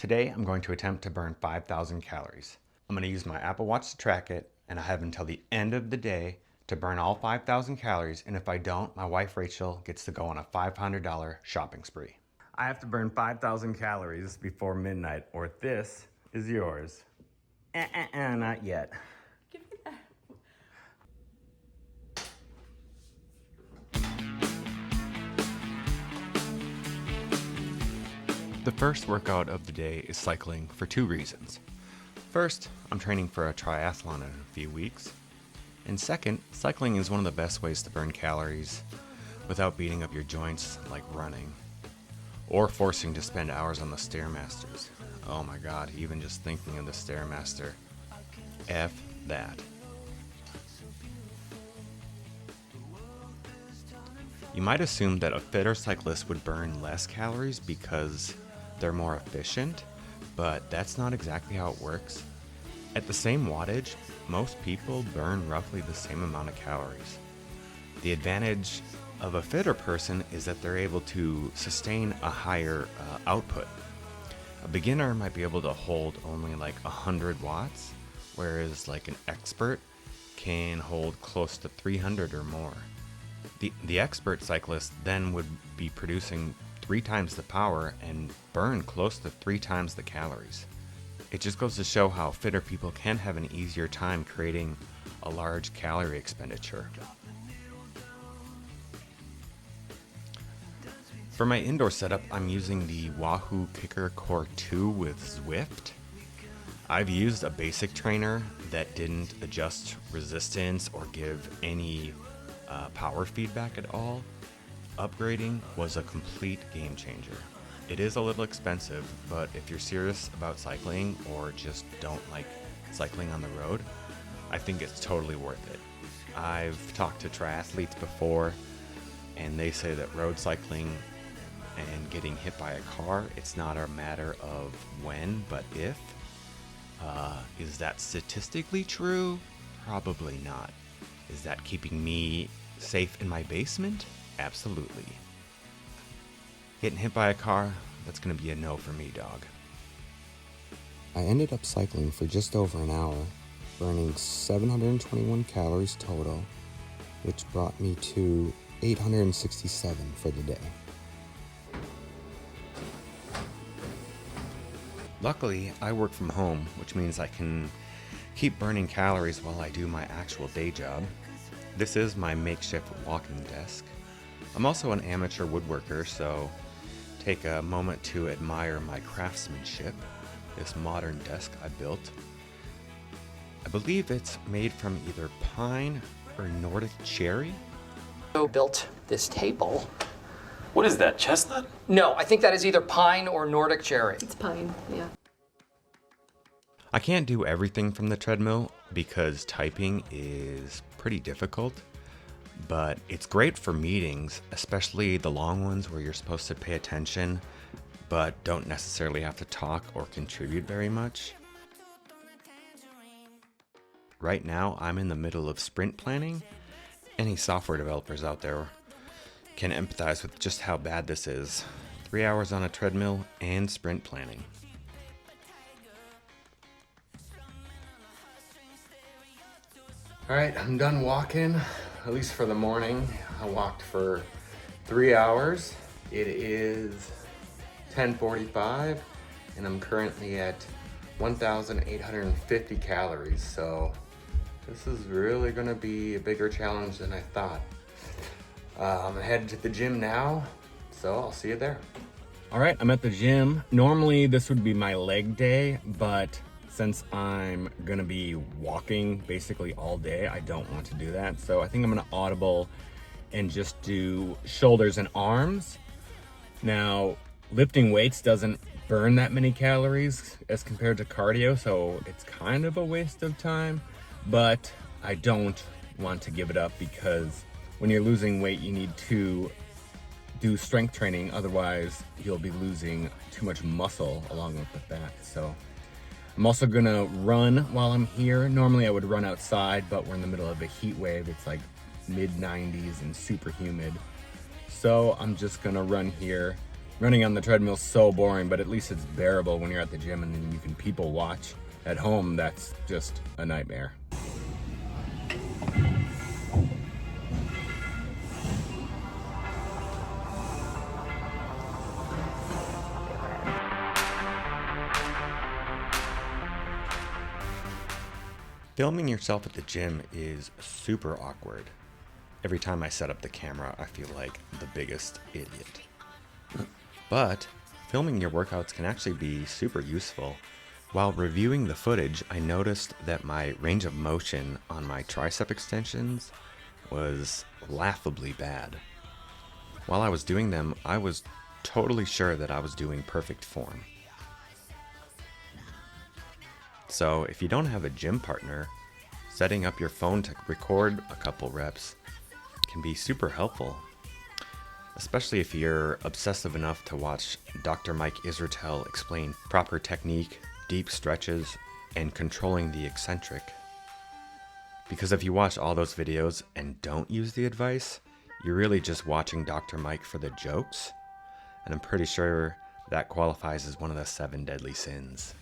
Today, I'm going to attempt to burn 5,000 calories. I'm going to use my Apple Watch to track it, and I have until the end of the day to burn all 5,000 calories, and if I don't, my wife Rachel gets to go on a $500 shopping spree. I have to burn 5,000 calories before midnight, or this is yours. Not yet. Give me that. The first workout of the day is cycling for two reasons. First, I'm training for a triathlon in a few weeks. And second, cycling is one of the best ways to burn calories without beating up your joints like running. Or forcing to spend hours on the Stairmasters. Oh my god, even just thinking of the Stairmaster. F that. You might assume that a fitter cyclist would burn less calories because they're more efficient, but that's not exactly how it works. At the same wattage, most people burn roughly the same amount of calories. The advantage of a fitter person is that they're able to sustain a higher output. A beginner might be able to hold only like 100 watts, whereas like an expert can hold close to 300 or more. The expert cyclist then would be producing 3 times the power and burn close to 3 times the calories. It just goes to show how fitter people can have an easier time creating a large calorie expenditure. For my indoor setup, I'm using the Wahoo Kicker Core 2 with Zwift. I've used a basic trainer that didn't adjust resistance or give any power feedback at all. Upgrading was a complete game changer. It is a little expensive, but if you're serious about cycling or just don't like cycling on the road, I think it's totally worth it. I've talked to triathletes before, and they say that road cycling and getting hit by a car, it's not a matter of when, but if. Is that statistically true? Probably not. Is that keeping me safe in my basement? Absolutely. Getting hit by a car, that's gonna be a no for me, dog. I ended up cycling for just over an hour, burning 721 calories total, which brought me to 867 for the day. Luckily, I work from home, which means I can keep burning calories while I do my actual day job. This is my makeshift walking desk. I'm also an amateur woodworker, so take a moment to admire my craftsmanship, this modern desk I built. I believe it's made from either pine or Nordic cherry. Built this table. What is that, chestnut? No, I think that is either pine or Nordic cherry. It's pine, yeah. I can't do everything from the treadmill because typing is pretty difficult, but it's great for meetings, especially the long ones where you're supposed to pay attention, but don't necessarily have to talk or contribute very much. Right now, I'm in the middle of sprint planning. Any software developers out there can empathize with just how bad this is. 3 hours on a treadmill and sprint planning. All right, I'm done walking, at least for the morning. I walked for 3 hours. It is 10:45, and I'm currently at 1,850 calories, so this is really gonna be a bigger challenge than I thought. I'm headed to the gym now, so I'll see you there. All right, I'm at the gym. Normally this would be my leg day, but since I'm gonna be walking basically all day, I don't want to do that. So I think I'm gonna audible and just do shoulders and arms. Now, lifting weights doesn't burn that many calories as compared to cardio, so it's kind of a waste of time, but I don't want to give it up because when you're losing weight, you need to do strength training, otherwise you'll be losing too much muscle along with that. So I'm also gonna run while I'm here. Normally I would run outside, but we're in the middle of a heat wave. It's like mid 90s and super humid. So I'm just gonna run here Running on the treadmill is so boring, but at least it's bearable when you're at the gym and then you can people watch. At home, that's just a nightmare. Filming yourself at the gym is super awkward. Every time I set up the camera, I feel like the biggest idiot. But filming your workouts can actually be super useful. While reviewing the footage, I noticed that my range of motion on my tricep extensions was laughably bad. While I was doing them, I was totally sure that I was doing perfect form. So if you don't have a gym partner, setting up your phone to record a couple reps can be super helpful. Especially if you're obsessive enough to watch Dr. Mike Israetel explain proper technique, deep stretches, and controlling the eccentric. Because if you watch all those videos and don't use the advice, you're really just watching Dr. Mike for the jokes, and I'm pretty sure that qualifies as one of the 7 deadly sins.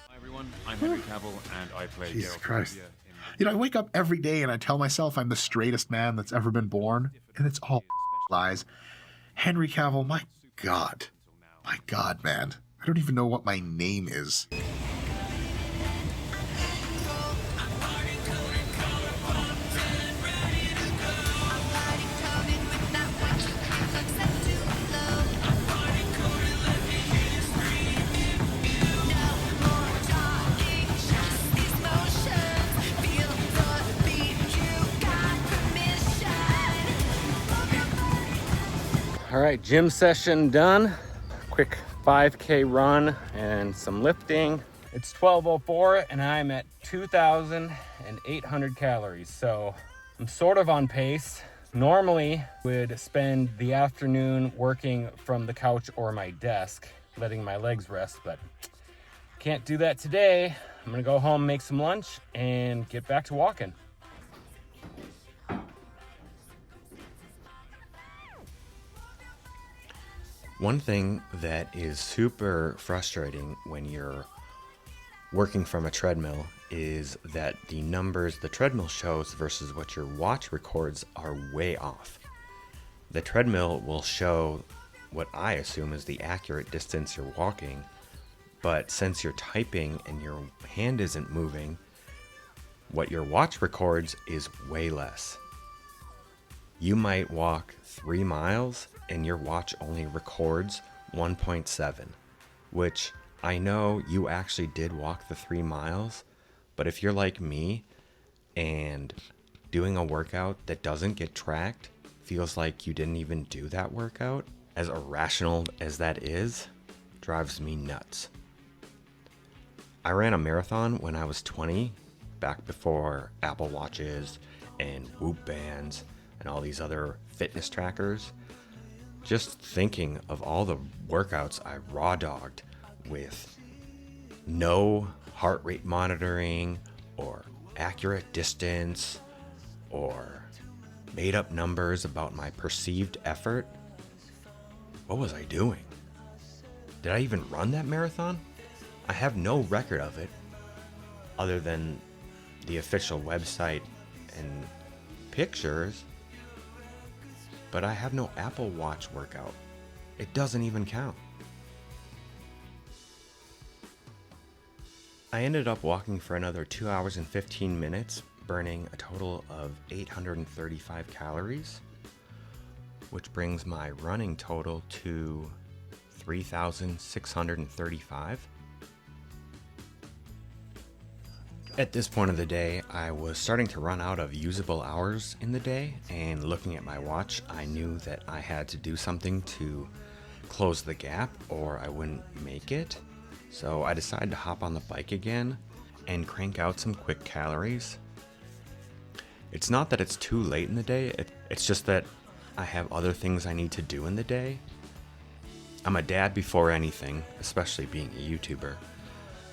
Hi everyone, I'm Henry Cavill and I play Jesus Geralt Christ. Rivia in You know, I wake up every day and I tell myself I'm the straightest man that's ever been born, and it's all lies. Henry Cavill, my God, man. I don't even know what my name is. All right, gym session done. Quick 5K run and some lifting. It's 12:04 and I'm at 2,800 calories. So I'm sort of on pace. Normally would spend the afternoon working from the couch or my desk, letting my legs rest, but can't do that today. I'm gonna go home, make some lunch, and get back to walking. One thing that is super frustrating when you're working from a treadmill is that the numbers the treadmill shows versus what your watch records are way off. The treadmill will show what I assume is the accurate distance you're walking, but since you're typing and your hand isn't moving, what your watch records is way less. You might walk 3 miles and your watch only records 1.7, which I know you actually did walk the 3 miles, but if you're like me and doing a workout that doesn't get tracked feels like you didn't even do that workout, as irrational as that is, drives me nuts. I ran a marathon when I was 20, back before Apple Watches and Whoop bands and all these other fitness trackers. Just thinking of all the workouts I raw dogged with no heart rate monitoring or accurate distance or made up numbers about my perceived effort. What was I doing? Did I even run that marathon? I have no record of it other than the official website and pictures, but I have no Apple Watch workout. It doesn't even count. I ended up walking for another 2 hours and 15 minutes, burning a total of 835 calories, which brings my running total to 3,635. At this point of the day, I was starting to run out of usable hours in the day, and looking at my watch, I knew that I had to do something to close the gap or I wouldn't make it. So I decided to hop on the bike again and crank out some quick calories. It's not that it's too late in the day, it's just that I have other things I need to do in the day. I'm a dad before anything, especially being a YouTuber.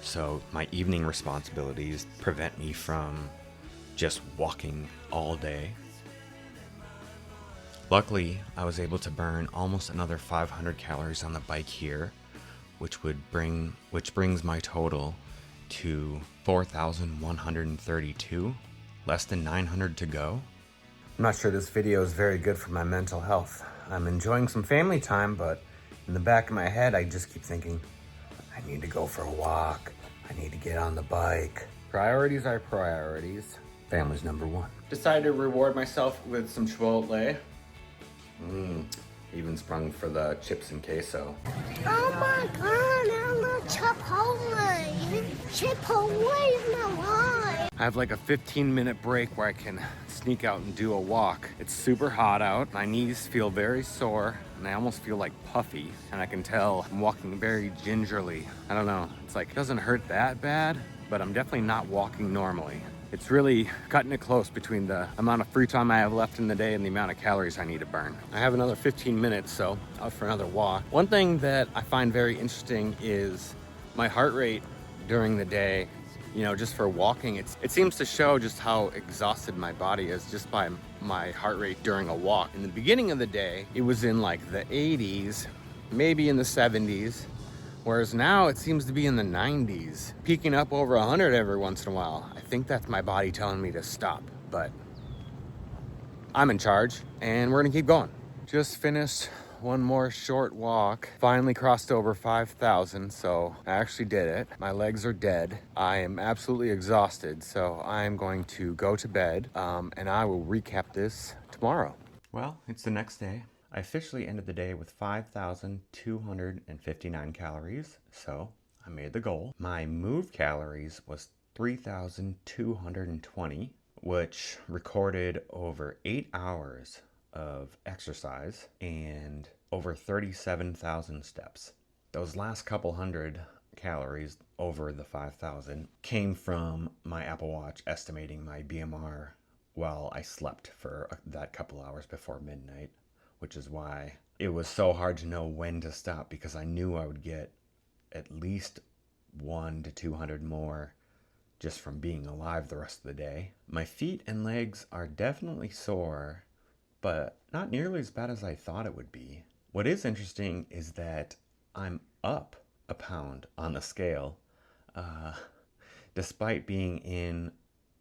So my evening responsibilities prevent me from just walking all day. Luckily, I was able to burn almost another 500 calories on the bike here, which brings my total to 4,132, less than 900 to go. I'm not sure this video is very good for my mental health. I'm enjoying some family time, but in the back of my head, I just keep thinking, I need to go for a walk. I need to get on the bike. Priorities are priorities. Family's number one. Decided to reward myself with some Chipotle. Even sprung for the chips and queso. Oh my god, I love Chipotle. Chipotle is my life. I have like a 15-minute break where I can sneak out and do a walk. It's super hot out. My knees feel very sore and I almost feel like puffy. And I can tell I'm walking very gingerly. I don't know, it's like, it doesn't hurt that bad, but I'm definitely not walking normally. It's really cutting it close between the amount of free time I have left in the day and the amount of calories I need to burn. I have another 15 minutes, so out for another walk. One thing that I find very interesting is my heart rate during the day, you know, just for walking. It seems to show just how exhausted my body is just by my heart rate during a walk. In the beginning of the day, it was in like the 80s, maybe in the 70s. Whereas now it seems to be in the 90s, peaking up over 100 every once in a while. I think that's my body telling me to stop, but I'm in charge and we're gonna keep going. Just finished one more short walk. Finally crossed over 5,000, so I actually did it. My legs are dead. I am absolutely exhausted, so I'm going to go to bed and I will recap this tomorrow. Well, it's the next day. I officially ended the day with 5,259 calories, so I made the goal. My move calories was 3,220, which recorded over 8 hours of exercise and over 37,000 steps. Those last couple hundred calories over the 5,000 came from my Apple Watch estimating my BMR while I slept for that couple hours before midnight, which is why it was so hard to know when to stop, because I knew I would get at least 100 to 200 more just from being alive the rest of the day. My feet and legs are definitely sore, but not nearly as bad as I thought it would be. What is interesting is that I'm up a pound on the scale, despite being in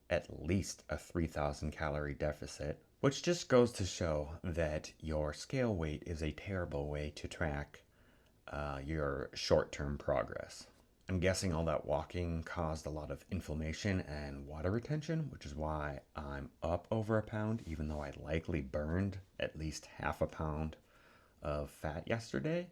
at least a 3,000 calorie deficit, which just goes to show that your scale weight is a terrible way to track your short-term progress. I'm guessing all that walking caused a lot of inflammation and water retention, which is why I'm up over a pound, even though I likely burned at least half a pound of fat yesterday.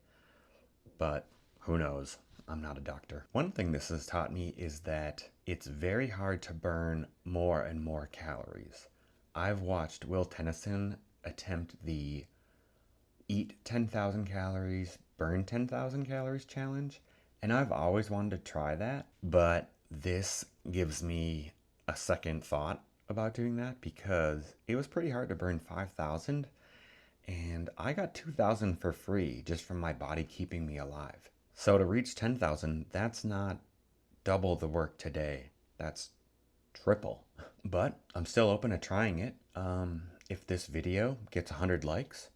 But who knows? I'm not a doctor. One thing this has taught me is that it's very hard to burn more and more calories. I've watched Will Tennyson attempt the eat 10,000 calories, burn 10,000 calories challenge, and I've always wanted to try that, but this gives me a second thought about doing that, because it was pretty hard to burn 5,000, and I got 2,000 for free just from my body keeping me alive. So to reach 10,000, that's not double the work today, that's triple. But I'm still open to trying it. If this video gets 100 likes,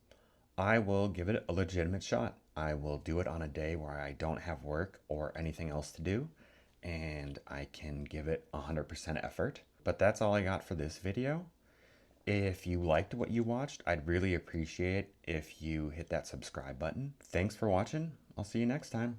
I will give it a legitimate shot. I will do it on a day where I don't have work or anything else to do, and I can give it 100% effort. But that's all I got for this video. If you liked what you watched, I'd really appreciate if you hit that subscribe button. Thanks for watching. I'll see you next time.